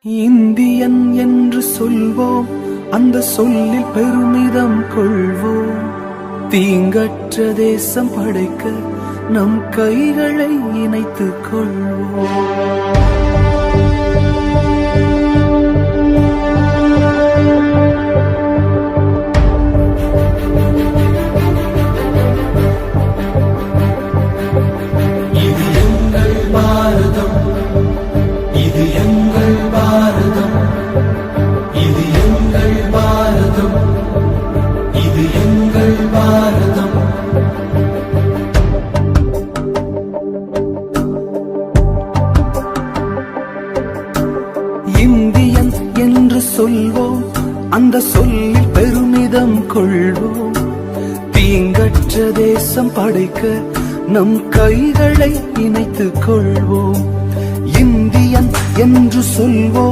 Indian என்று சொல்வோம், அந்த சொல்லில் பெருமிதம் கொள்வோம். தீங்கற்ற தேசம் படைக்க நம் கைகளை இணைத்துக் கொள்வோம். இது எங்கள் பாரதம், இது எங்கள் பாரதம், இது எங்கள் பாரதம், இது எங்கள் பாரதம். இந்தியன் என்று சொல்வோம், அந்த சொல்லில் பெருமிதம் கொள்வோம். தீங்கற்ற தேசம் படைக்க நம் கைகளை இணைத்துக் கொள்வோம். இந்தியன் என்று சொல்வோம்.